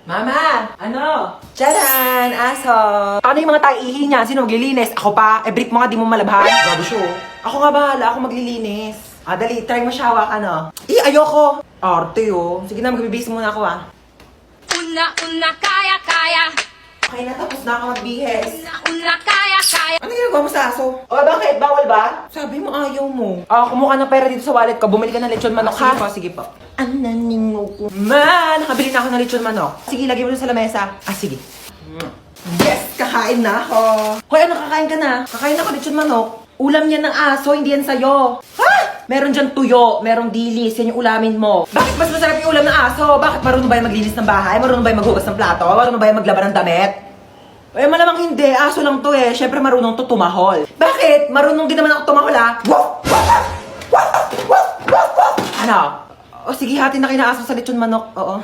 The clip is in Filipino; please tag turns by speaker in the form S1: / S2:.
S1: Mama! Ano? Tcharan! Aso! Ano yung mga taihi niya? Sino maglilinis? Ako pa? Brief mo nga, di mo malabhan. Grabe siya. Ako nga bahala, ako maglilinis. Dali, try mo siya hawak, ano? Ayoko! Arte, Sige na, magbibis muna ako,
S2: Una, kaya.
S1: Okay na, tapos na ako magbihis.
S2: Una, kaya.
S1: Ano ginagawa mo sa aso? Bakit? Bawal ba? Sabi mo ayaw mo. Kumuha ng pera dito sa wallet ko. Bumili ka ng lechon manok, ha? Sige po. Ananingo ko. Nakabili na ako ng lechon manok. Sige, lagay mo dun sa lamesa. Sige. Yes! Kakain na ako. Hoy, ano kakain ka na? Kakain ako lechon manok. Ulam yan ng aso, hindi yan sa'yo. Ha? Meron dyan tuyo, merong dilis, yan yung ulamin mo. Bakit mas masarap yung ulam ng aso? Bakit marunong ba yung maglinis ng bahay? Marunong ba yung maghugas ng plato? Marunong ba yung maglaba ng damit? Malamang hindi. Aso lang to Siyempre marunong to tumahol. Bakit? Marunong din naman ako tumahol, Ano? Sige, hati na kinaaso sa lechon manok. Oo.